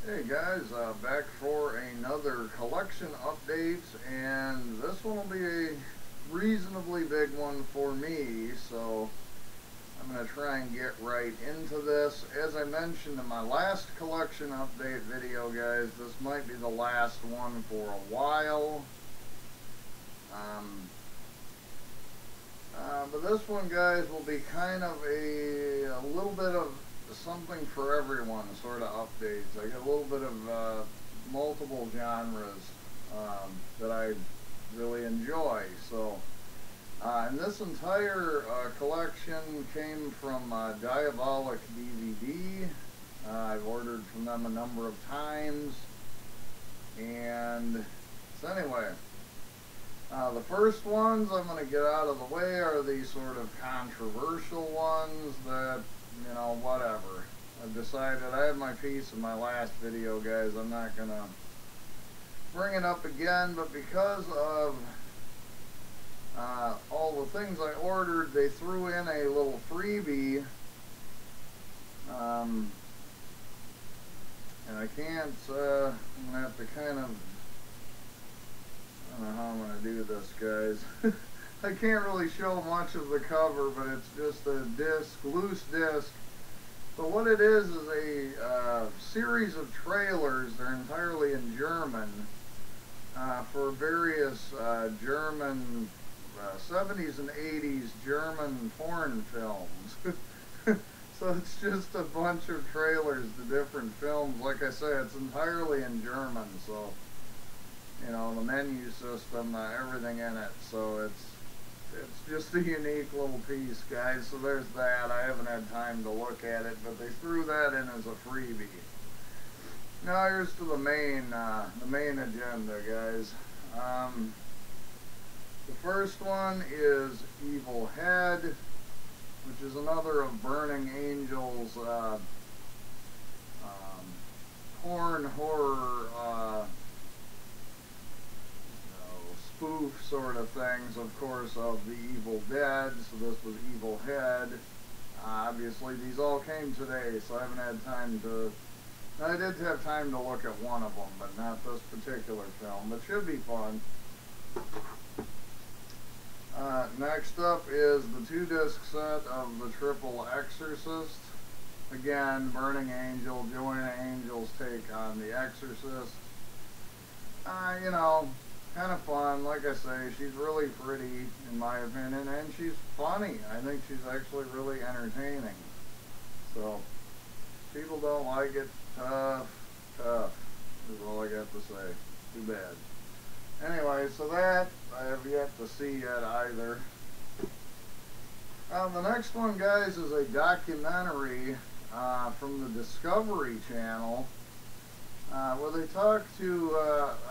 Hey guys, back for another collection update, and this one will be a reasonably big one for me, so I'm going to try and get right into this. As I mentioned in my last collection update video, guys, this might be the last one for a while. But this one, guys, will be kind of a little bit of something for everyone sort of updates. I get a little bit of multiple genres that I really enjoy. So, and this entire collection came from Diabolic DVD. I've ordered from them a number of times. And so anyway, the first ones I'm going to get out of the way are these sort of controversial ones that, you know, whatever. I've decided, I had my piece in my last video, guys. I'm not going to bring it up again, but because of all the things I ordered, they threw in a little freebie. And I can't, I'm going to have to kind of, I don't know how I'm going to do this, guys. I can't really show much of the cover, but it's just a disc, loose disc. But what it is a series of trailers. They're entirely in German for various German 70s and 80s German porn films. So it's just a bunch of trailers to different films. Like I say, it's entirely in German, so you know, the menu system, everything in it, so it's just a unique little piece, guys. So there's that. I haven't had time to look at it, but they threw that in as a freebie. Now here's to the main agenda, guys. The first one is Evil Head, which is another of Burning Angel's porn horror spoof sort of things, of course, of the Evil Dead. So this was Evil Head. Obviously these all came today, so I haven't had time to, I did have time to look at one of them, but not this particular film, but should be fun. Next up is the 2-disc set of the Triple Exorcist. Again, Burning Angel, Joanna Angel's take on The Exorcist. You know, kind of fun. Like I say, she's really pretty in my opinion, and she's funny. I think she's actually really entertaining. So, people don't like it, tough is all I got to say. Too bad. Anyway, so that I have yet to see yet either. The next one, guys, is a documentary from the Discovery Channel. Where they talk to,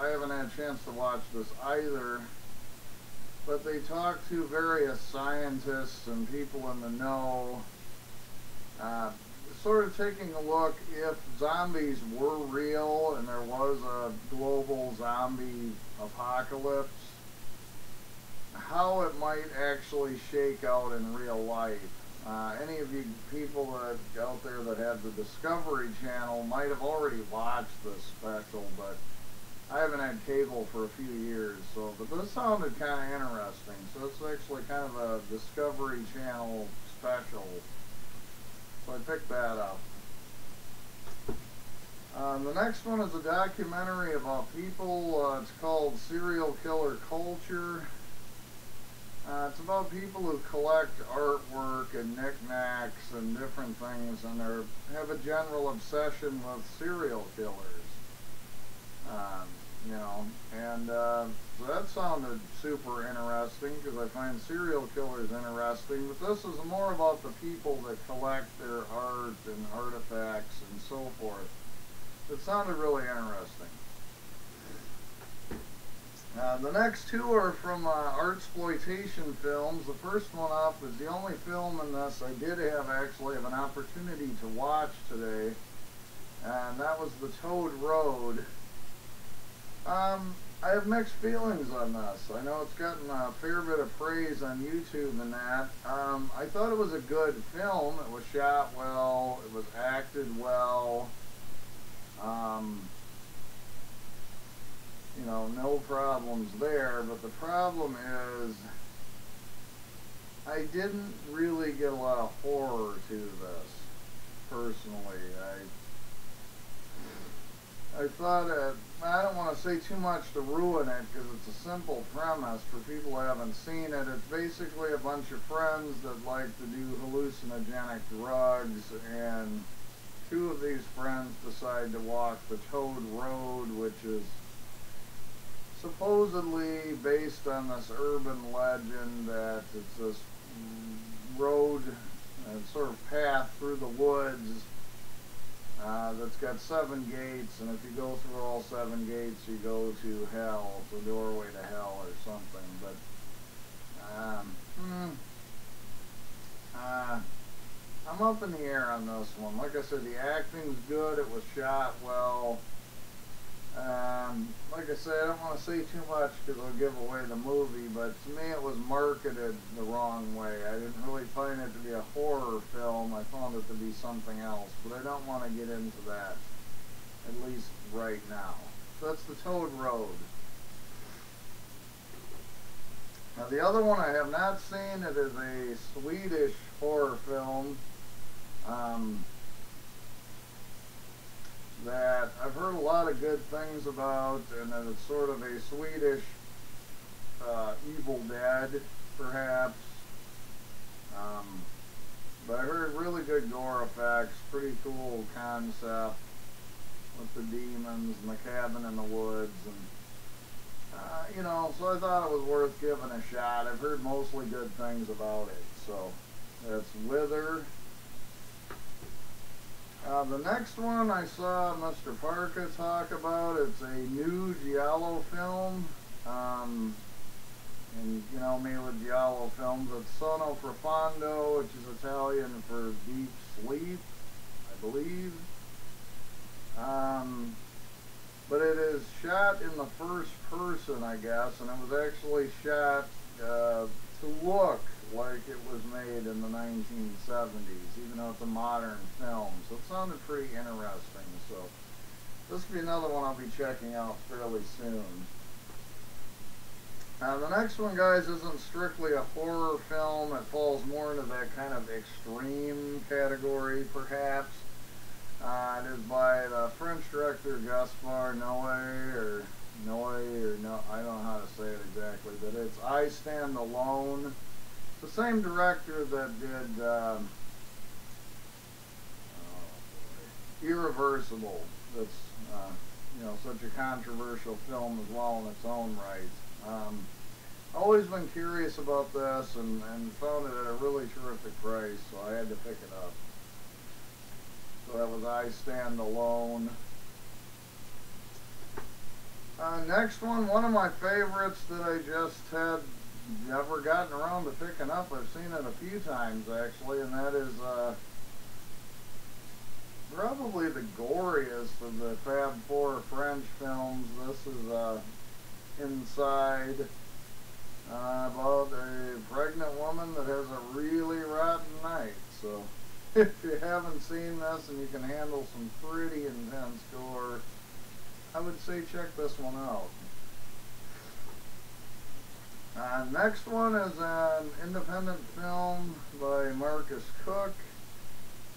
I haven't had a chance to watch this either, but they talk to various scientists and people in the know, sort of taking a look if zombies were real and there was a global zombie apocalypse, how it might actually shake out in real life. Any of you people that out there that have the Discovery Channel might have already watched this special, but I haven't had cable for a few years, so, but this sounded kind of interesting. So it's actually kind of a Discovery Channel special, so I picked that up. The next one is a documentary about people. It's called Serial Killer Culture. It's about people who collect artwork and knickknacks and different things, and have a general obsession with serial killers. You know, and so that sounded super interesting because I find serial killers interesting, but this is more about the people that collect their art and artifacts and so forth. It sounded really interesting. The next two are from Artsploitation films. The first one up is the only film in this I did actually have an opportunity to watch today, and that was The Toad Road. I have mixed feelings on this. I know it's gotten a fair bit of praise on YouTube and that. I thought it was a good film. It was shot well, it was acted well. problems there, but the problem is I didn't really get a lot of horror to this, personally. I thought I don't want to say too much to ruin it because it's a simple premise for people who haven't seen it. It's basically a bunch of friends that like to do hallucinogenic drugs, and two of these friends decide to walk the Toad Road, which is supposedly based on this urban legend that it's this road, sort of path through the woods that's got 7 gates, and if you go through all 7 gates, you go to hell, the doorway to hell or something. But I'm up in the air on this one. Like I said, the acting's good. It was shot well. Like I said, I don't want to say too much because it'll give away the movie, but to me it was marketed the wrong way. I didn't really find it to be a horror film. I found it to be something else, but I don't want to get into that, at least right now. So that's the Toad Road. Now the other one I have not seen. It is a Swedish horror film that I've heard a lot of good things about, and that it's sort of a Swedish Evil Dead, perhaps. But I heard really good gore effects, pretty cool concept with the demons and the cabin in the woods, and you know, so I thought it was worth giving a shot. I've heard mostly good things about it, so that's Wither. The next one I saw Mr. Parka talk about. It's a new giallo film. And you know me with giallo films. It's Sonno Profondo, which is Italian for deep sleep, I believe. But it is shot in the first person, I guess, and it was actually shot to look like it was made in the 1970s, even though it's a modern film. So it sounded pretty interesting. So this will be another one I'll be checking out fairly soon. Now the next one, guys, isn't strictly a horror film. It falls more into that kind of extreme category, perhaps. It is by the French director Gaspar Noé, I don't know how to say it exactly, but it's I Stand Alone. It's the same director that did Irreversible. That's you know, such a controversial film as well in its own right. Always been curious about this, and found it at a really terrific price, so I had to pick it up. So that was I Stand Alone. Next one of my favorites that I just had never gotten around to picking up. I've seen it a few times actually, and that is probably the goriest of the Fab Four French films. This is Inside, about a pregnant woman that has a really rotten night. So if you haven't seen this and you can handle some pretty intense gore, I would say check this one out. Next one is an independent film by Marcus Cook.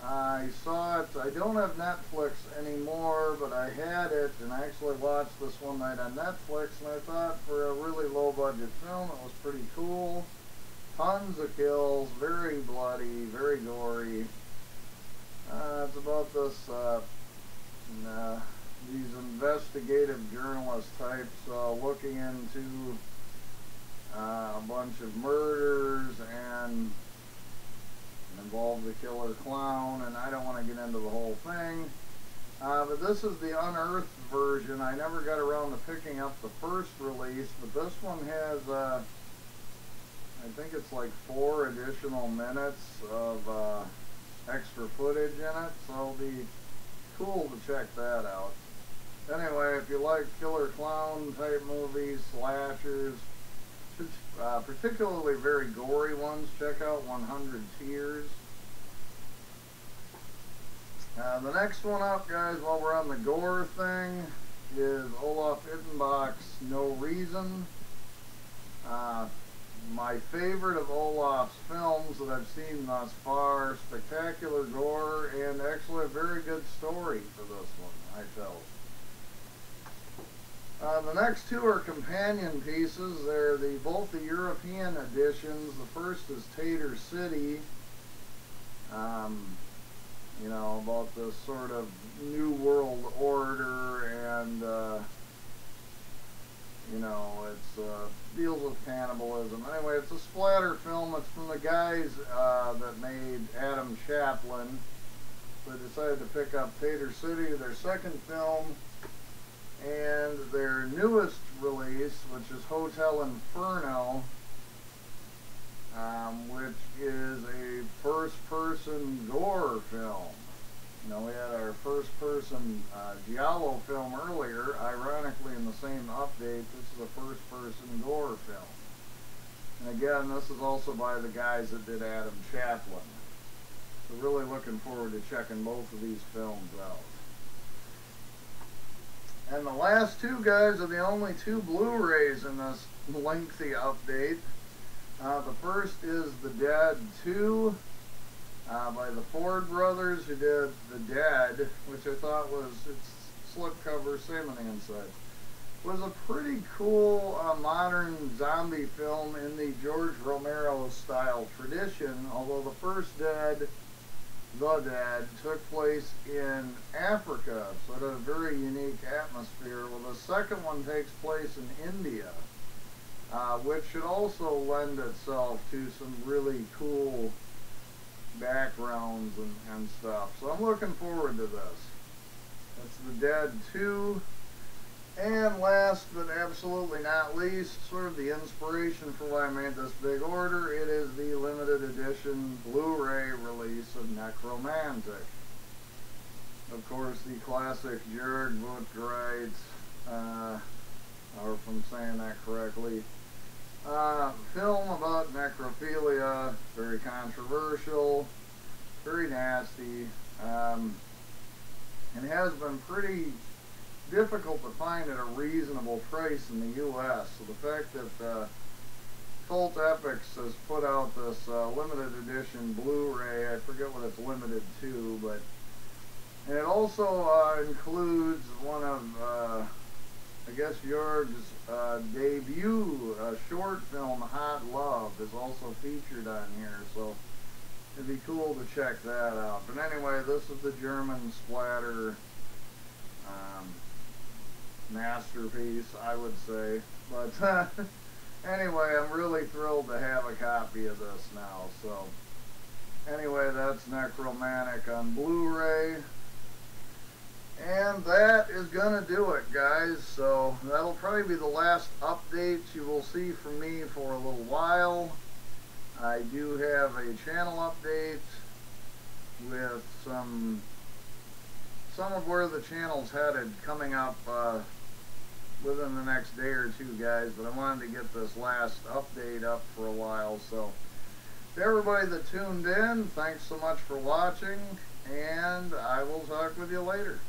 I saw it. I don't have Netflix anymore, but I had it, and I actually watched this one night on Netflix, and I thought for a really low budget film it was pretty cool. Tons of kills, very bloody, very gory. It's about this these investigative journalist types looking into a bunch of murders and involve the killer clown, and I don't want to get into the whole thing. But this is the unearthed version. I never got around to picking up the first release, but this one has, I think it's like 4 additional minutes of extra footage in it, so it'll be cool to check that out. Anyway, if you like killer clown type movies, slashers, particularly very gory ones, check out 100 Tears. The next one up, guys, while we're on the gore thing, is Olaf Ittenbach's No Reason. My favorite of Olaf's films that I've seen thus far. Spectacular gore and actually a very good story for this one, I felt. The next two are companion pieces. They're both the European editions. The first is Taeter City. You know, about this sort of new world order, and you know, it's deals with cannibalism. Anyway, it's a splatter film. It's from the guys that made Adam Chaplin. So they decided to pick up Taeter City, their second film, and their newest release, which is Hotel Inferno, which is a first-person gore film. You know, we had our first-person giallo film earlier. Ironically, in the same update, this is a first-person gore film. And again, this is also by the guys that did Adam Chaplin. So really looking forward to checking both of these films out. And the last two guys are the only two Blu-rays in this lengthy update. The first is The Dead 2 by the Ford brothers, who did The Dead, which I thought was, its slipcover, same on the inside, was a pretty cool modern zombie film in the George Romero style tradition, although the first Dead, The Dead, took place in Africa, so it had a very unique atmosphere. Well, the second one takes place in India, which should also lend itself to some really cool backgrounds and stuff. So I'm looking forward to this. That's The Dead 2. And last but absolutely not least, sort of the inspiration for why I made this big order, it is the limited edition Blu-ray release of Nekromantik. Of course, the classic Jörg Buttgereit, or if I'm saying that correctly, film about necrophilia, very controversial, very nasty, and has been pretty difficult to find at a reasonable price in the U.S. So the fact that Cult Epics has put out this limited edition Blu-ray, I forget what it's limited to, but and it also includes one of I guess Jörg's debut short film, Hot Love, is also featured on here, so it'd be cool to check that out. But anyway, this is the German splatter masterpiece, I would say. But anyway, I'm really thrilled to have a copy of this now. So anyway, that's Nekromantik on Blu-ray. And that is going to do it, guys. So that'll probably be the last update you will see from me for a little while. I do have a channel update with some of where the channel's headed coming up within the next day or two, guys. But I wanted to get this last update up for a while. So to everybody that tuned in, thanks so much for watching, and I will talk with you later.